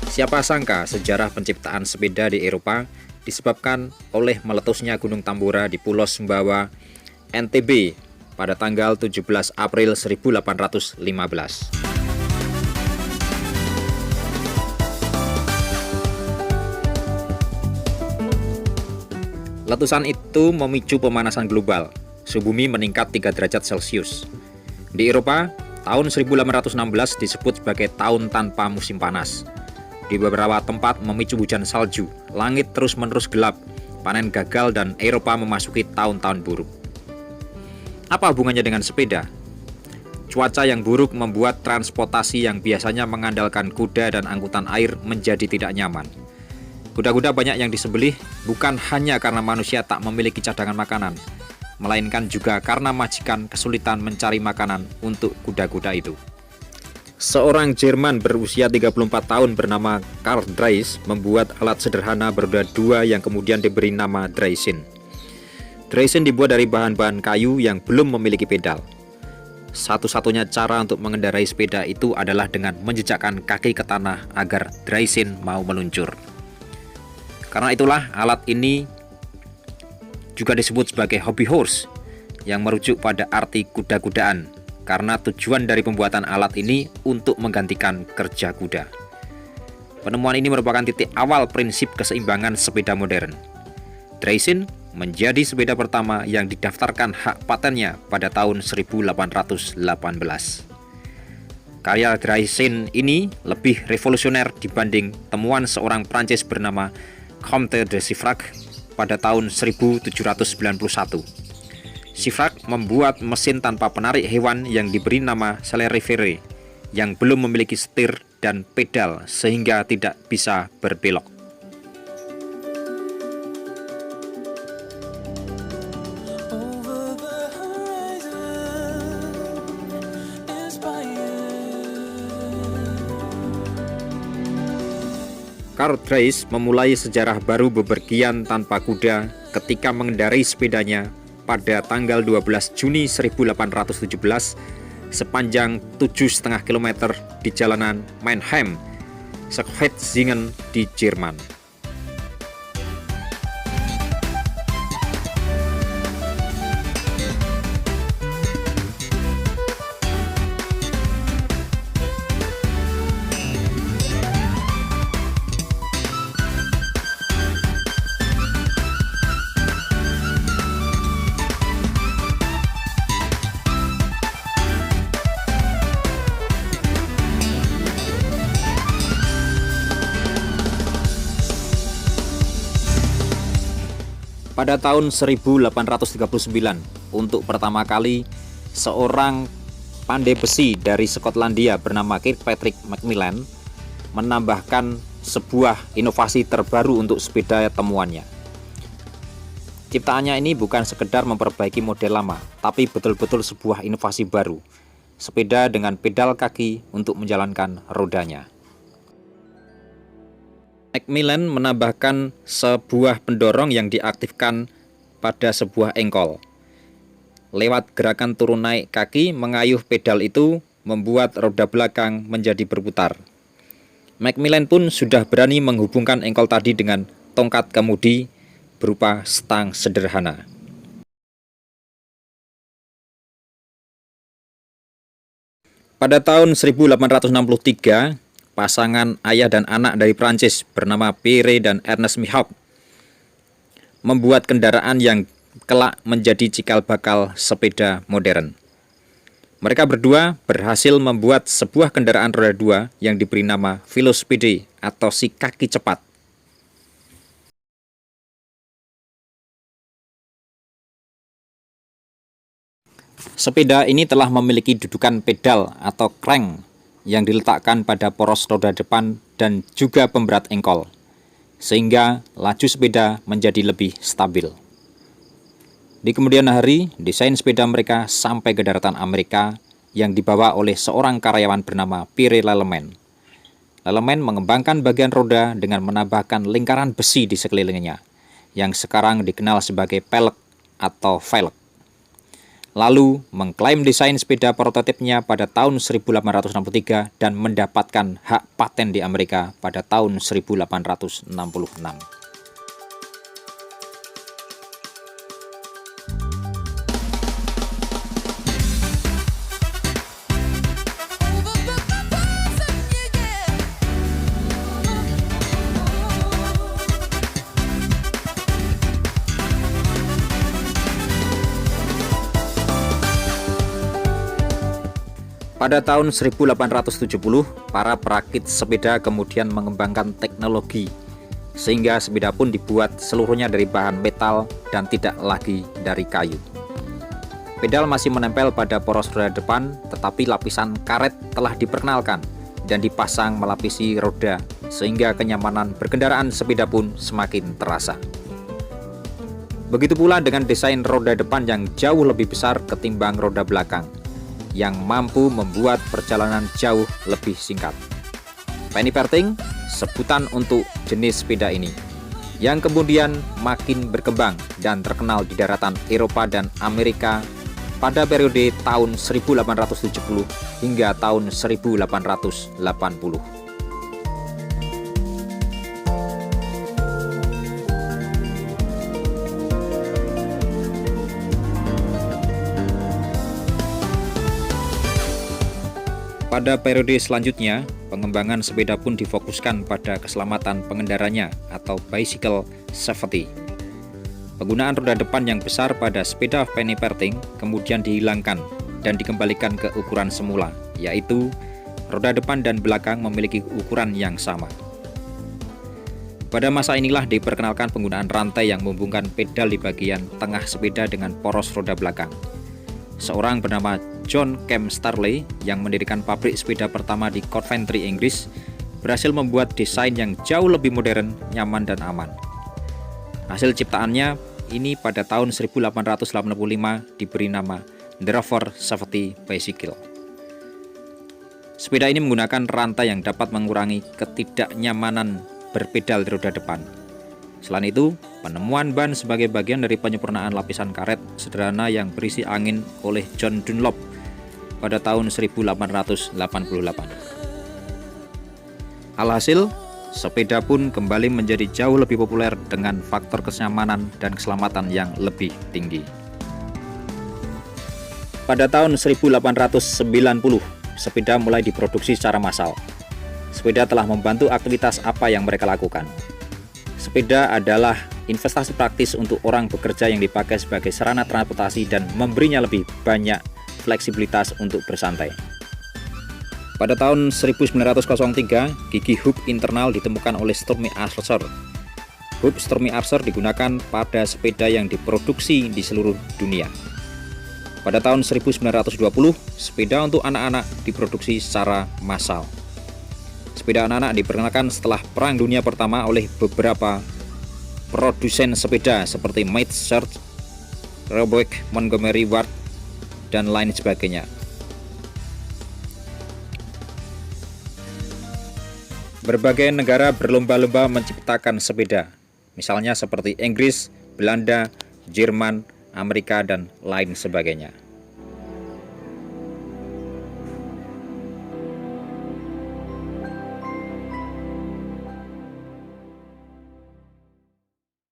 Siapa sangka sejarah penciptaan sepeda di Eropa disebabkan oleh meletusnya Gunung Tambora di Pulau Sumbawa, NTB pada tanggal 17 April 1815. Letusan itu memicu pemanasan global. Suhu bumi meningkat 3 derajat Celcius. Di Eropa, tahun 1816 disebut sebagai tahun tanpa musim panas. Di beberapa tempat memicu hujan salju, langit terus-menerus gelap, panen gagal, dan Eropa memasuki tahun-tahun buruk. Apa hubungannya dengan sepeda? Cuaca yang buruk membuat transportasi yang biasanya mengandalkan kuda dan angkutan air menjadi tidak nyaman. Kuda-kuda banyak yang disembelih bukan hanya karena manusia tak memiliki cadangan makanan, melainkan juga karena majikan kesulitan mencari makanan untuk kuda-kuda itu. Seorang Jerman berusia 34 tahun bernama Karl Drais membuat alat sederhana beroda 2 yang kemudian diberi nama Draisine. Draisine dibuat dari bahan-bahan kayu yang belum memiliki pedal. Satu-satunya cara untuk mengendarai sepeda itu adalah dengan menjejakkan kaki ke tanah agar Draisine mau meluncur. Karena itulah alat ini juga disebut sebagai hobby horse, yang merujuk pada arti kuda-kudaan, karena tujuan dari pembuatan alat ini untuk menggantikan kerja kuda. Penemuan ini merupakan titik awal prinsip keseimbangan sepeda modern. Draisine menjadi sepeda pertama yang didaftarkan hak patennya pada tahun 1818. Karya Draisine ini lebih revolusioner dibanding temuan seorang Prancis bernama Comte de Chirac pada tahun 1791. Chirac membuat mesin tanpa penarik hewan yang diberi nama Celeriere yang belum memiliki setir dan pedal sehingga tidak bisa berbelok. Karl Drais memulai sejarah baru bepergian tanpa kuda ketika mengendarai sepedanya pada tanggal 12 Juni 1817 sepanjang 7,5 km di jalanan Mannheim, Schwetzingen di Jerman. Pada tahun 1839, untuk pertama kali, seorang pandai besi dari Skotlandia bernama Kirkpatrick Macmillan menambahkan sebuah inovasi terbaru untuk sepeda temuannya. Ciptaannya ini bukan sekedar memperbaiki model lama, tapi betul-betul sebuah inovasi baru, sepeda dengan pedal kaki untuk menjalankan rodanya. Macmillan menambahkan sebuah pendorong yang diaktifkan pada sebuah engkol. Lewat gerakan turun naik kaki mengayuh pedal itu membuat roda belakang menjadi berputar. Macmillan pun sudah berani menghubungkan engkol tadi dengan tongkat kemudi berupa stang sederhana. Pada tahun 1863, pasangan ayah dan anak dari Prancis bernama Pierre dan Ernest Mihawk membuat kendaraan yang kelak menjadi cikal bakal sepeda modern. Mereka berdua berhasil membuat sebuah kendaraan roda 2 yang diberi nama Velocipede atau si kaki cepat. Sepeda ini telah memiliki dudukan pedal atau crank yang diletakkan pada poros roda depan dan juga pemberat engkol, sehingga laju sepeda menjadi lebih stabil. Di kemudian hari, desain sepeda mereka sampai ke daratan Amerika yang dibawa oleh seorang karyawan bernama Pierre Lallemand. Lallemand mengembangkan bagian roda dengan menambahkan lingkaran besi di sekelilingnya, yang sekarang dikenal sebagai pelek atau velg. lalu mengklaim desain sepeda prototipnya pada tahun 1863 dan mendapatkan hak paten di Amerika pada tahun 1866. Pada tahun 1870, para perakit sepeda kemudian mengembangkan teknologi sehingga sepeda pun dibuat seluruhnya dari bahan metal dan tidak lagi dari kayu. Pedal masih menempel pada poros roda depan, tetapi lapisan karet telah diperkenalkan dan dipasang melapisi roda sehingga kenyamanan berkendaraan sepeda pun semakin terasa. Begitu pula dengan desain roda depan yang jauh lebih besar ketimbang roda belakang, yang mampu membuat perjalanan jauh lebih singkat. Penny Farthing, sebutan untuk jenis sepeda ini, yang kemudian makin berkembang dan terkenal di daratan Eropa dan Amerika pada periode tahun 1870 hingga tahun 1880. Pada periode selanjutnya, pengembangan sepeda pun difokuskan pada keselamatan pengendaranya atau bicycle safety. Penggunaan roda depan yang besar pada sepeda Penny Farthing kemudian dihilangkan dan dikembalikan ke ukuran semula, yaitu roda depan dan belakang memiliki ukuran yang sama. Pada masa inilah diperkenalkan penggunaan rantai yang menghubungkan pedal di bagian tengah sepeda dengan poros roda belakang. Seorang bernama John Kemp Starley yang mendirikan pabrik sepeda pertama di Coventry, Inggris, berhasil membuat desain yang jauh lebih modern, nyaman, dan aman. Hasil ciptaannya ini pada tahun 1885 diberi nama The Rover Safety Bicycle. Sepeda ini menggunakan rantai yang dapat mengurangi ketidaknyamanan berpedal di roda depan. Selain itu, penemuan ban sebagai bagian dari penyempurnaan lapisan karet sederhana yang berisi angin oleh John Dunlop pada tahun 1888. Alhasil, sepeda pun kembali menjadi jauh lebih populer dengan faktor kenyamanan dan keselamatan yang lebih tinggi. Pada tahun 1890, sepeda mulai diproduksi secara massal. Sepeda telah membantu aktivitas apa yang mereka lakukan. Sepeda adalah investasi praktis untuk orang bekerja yang dipakai sebagai sarana transportasi dan memberinya lebih banyak fleksibilitas untuk bersantai. Pada tahun 1903, gigi hub internal ditemukan oleh Stormy Archer. Hub Stormy Archer digunakan pada sepeda yang diproduksi di seluruh dunia. Pada tahun 1920, sepeda untuk anak-anak diproduksi secara massal. Sepeda anak-anak diperkenalkan setelah Perang Dunia Pertama oleh beberapa produsen sepeda seperti Mate Search, Roebuck, Montgomery Ward, dan lain sebagainya. Berbagai negara berlomba-lomba menciptakan sepeda, misalnya seperti Inggris, Belanda, Jerman, Amerika, dan lain sebagainya.